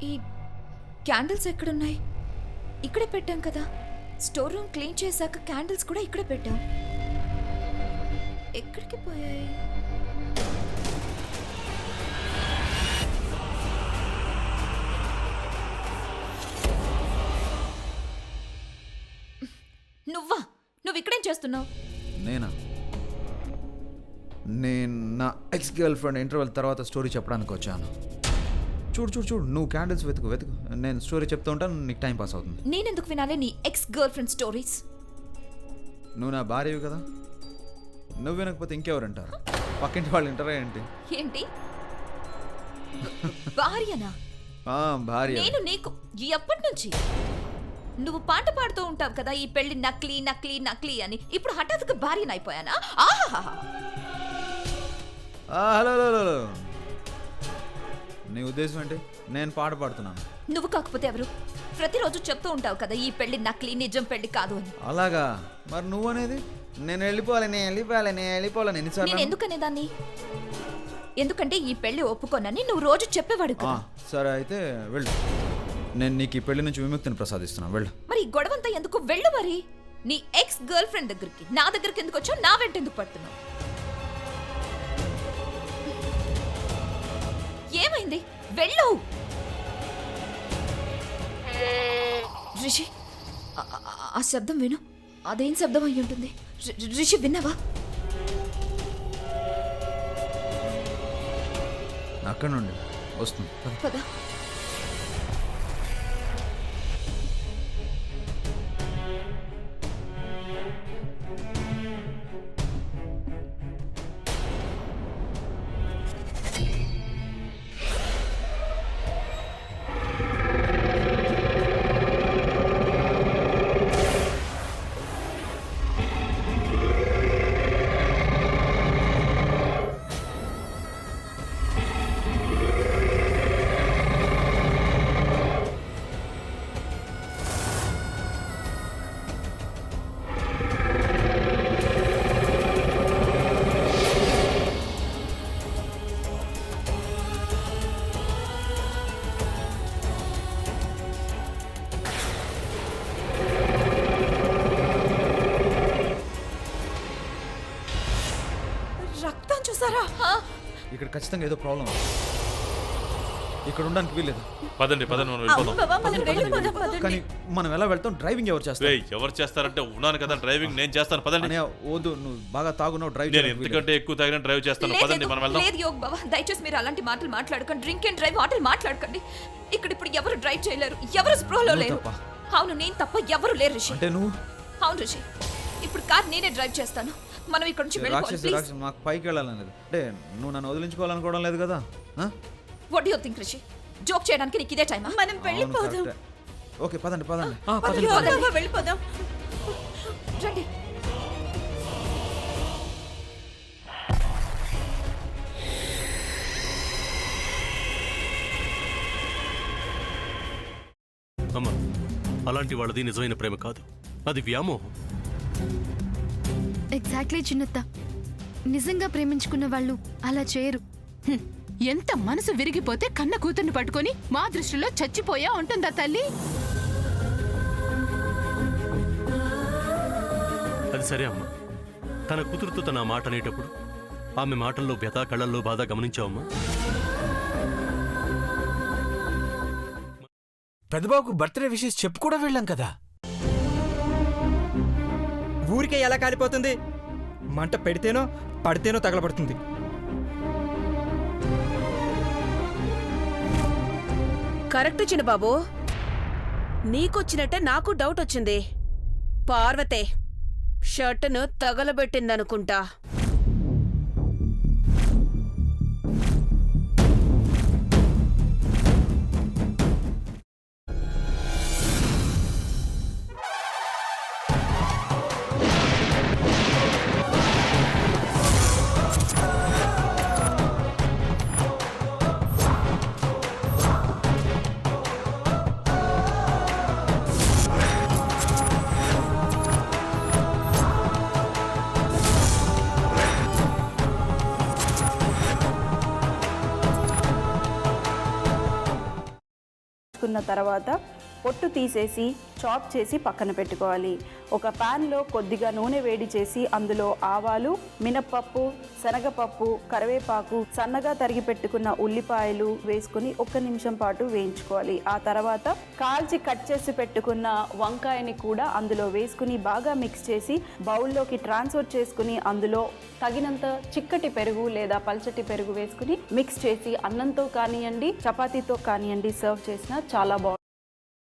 ఈ క్యాండిల్స్ ఎక్కడున్నాయి? ఇక్కడే పెట్టాం కదా. స్టోర్ రూమ్ క్లీన్ చేశాక క్యాండిల్స్ కూడా ఇక్కడే పెట్టాం. ఎక్కడికి పోయాయి? నువ్వు ఇక్కడేం చేస్తున్నావు? నేను నా ఎక్స్ గర్ల్ ఫ్రెండ్ ఇంటర్వెల్ తర్వాత స్టోరీ చెప్పడానికి వచ్చాను. చూడు నువ్వు క్యాండిల్స్ వెతుకు. నేను స్టోరీ చెప్తూ ఉంటాను, నీకు టైం పాస్ అవుతుంది. నేనెందుకు వినాలి నీ ఎక్స్ గర్ల్ ఫ్రెండ్ స్టోరీస్? నువ్వు నా భార్యవి కదా, నువ్వు వినకపోతే ఇంకెవరు అంటారు? పక్కింటి వాళ్ళు వింటారా ఏంటి? ఏంటి భార్యనా? భార్య. నేను నీకు ఎప్పటి నుంచి? నువ్వు పాట పాడుతూ ఉంటావు కదా, ఈ పెళ్లి నకిలీ నకిలీ నకిలీ అని. ఇప్పుడు హఠాత్తుగా భార్యనైపోయానా? హలో, నీ ఉద్దేశం ఏంటి? నేను పాట పాడుతున్నాను. నువ్వు కాకపోతే ఎవరు? ప్రతిరోజు చెప్తూ ఉంటావు కదా, ఈ పెళ్లి నకిలీ, నిజం పెళ్లి కాదు అని. అలాగా? మరి నువ్వు అనేది నేను వెళ్ళిపోవాలి ఎన్నిసార్లు? నేను ఎందుకనేదాన్ని? ఎందుకంటే ఈ పెళ్లి ఒప్పుకోనని నువ్వు రోజు చెప్పేవాడు కదా. సరే అయితే వెళ్ళు, నేను నీకు ఈ పెళ్లి నుంచి విముక్తిని ప్రసాదిస్తున్నాను. వెళ్ళు. మరి ఈ గొడవంతా ఎందుకు? వెళ్ళు మరి. నీ ఎక్స్ గర్ల్ ఫ్రెండ్ దగ్గరికి, నా దగ్గరికి ఎందుకు వచ్చావు? నా వెంట ఎందుకు పడుతున్నావు? ఏమైంది? వెళ్ళు. రిషి, ఆ శబ్దం విను. అదేం శబ్దం అయి ఉంటుంది? రిషి, విన్నావా? అక్కడ నుండి వస్తుంది. పద. ఇక్కడ ఖచ్చితంగా ఏదో ప్రాబ్లం. ఇక్కడ ఉండడానికి వీల్లేదు. పదండి మనం వెళ్ళిపోదాం. కానీ మనం ఎలా వెళ్తాం? డ్రైవింగ్ ఎవరు చేస్తారు? ఎవరు చేస్తారంటే ఉన్నాను కదా, డ్రైవింగ్ నేను చేస్తాను. పదండి. వద్దు, నువ్వు బాగా తాగున్నావు, డ్రైవ్. నేను ఎంతకంటే ఎక్కువ తాగినా డ్రైవ్ చేస్తాను. పదండి మనం వెళ్దాం. లేదు యోగ్ బావా, దయచేసి మీరు అలాంటి మాటలు మాట్లాడకండి. డ్రింక్ అండ్ డ్రైవ్ ఆటలు మాట్లాడకండి. ఇక్కడ ఇప్పుడు ఎవరు డ్రైవ్ చేయలేరు, ఎవరు స్ప్రోలో లేరు. అవును, నేను తప్ప ఎవరు లేరు రిషి. అంటే నువ్వు? అవును రిషి, ఇప్పుడు కార్ నేనే డ్రైవ్ చేస్తాను. మనం ఇక్కడ నుంచి వెళ్ళిపోవాలి. మాకు పైకి వెళ్ళాలని లేదు అంటే నువ్వు నన్ను వదిలించుకోవాలనుకోవడం లేదు కదా. What do you think Rishi? Joke చేయడానికి నీకు ఇదే టైమా? మనం వెళ్ళిపోదాం. ఓకే పదండి. వెళ్ళిపోదాం. రండి. అమ్మా, అలాంటి వాళ్ళది నిజమైన ప్రేమ కాదు, అది వ్యామోహం. ఎగ్జాక్ట్లీ చిన్నత్త, నిజంగా ప్రేమించుకున్న వాళ్ళు అలా చేయరు. ఎంత మనసు విరిగిపోతే కన్న కూతుర్ని పట్టుకొని మా దృష్టిలో చచ్చిపోయా ఉంటుందా తల్లి? అది సరే అమ్మా, తన కూతురుతో తన మాట అనేటప్పుడు ఆమె మాటల్లో వ్యథ, కళ్ళల్లో బాధ గమనించావమ్మా? పెద్దబాబుకు బర్త్డే విషెస్ చెప్పు కూడా వెళ్ళాం కదా. ఊరికే ఎలా కాలిపోతుంది? మంట పెడితేనో పడితేనో తగలబడుతుంది. కరెక్ట్ చిన్నబాబు, నీకొచ్చినట్టే నాకు డౌట్ వచ్చింది. పార్వతే షర్టును తగలబెట్టిందనుకుంటా. వేసుకున్న తర్వాత పొట్టు తీసేసి చాప్ చేసి పక్కన పెట్టుకోవాలి. ఒక ప్యాన్లో కొద్దిగా నూనె వేడి చేసి అందులో ఆవాలు, మినప్పప్పు, శనగపప్పు, కరివేపాకు, సన్నగా తరిగి పెట్టుకున్న ఉల్లిపాయలు వేసుకుని 1 నిమిషం పాటు వేయించుకోవాలి. ఆ తర్వాత కాల్చి కట్ చేసి పెట్టుకున్న వంకాయని కూడా అందులో వేసుకుని బాగా మిక్స్ చేసి బౌల్లోకి ట్రాన్స్ఫర్ చేసుకుని అందులో తగినంత చిక్కటి పెరుగు లేదా పల్చటి పెరుగు వేసుకుని మిక్స్ చేసి అన్నంతో కానివ్వండి, చపాతీతో కానివ్వండి సర్వ్ చేసినా చాలా బాగుంటుంది.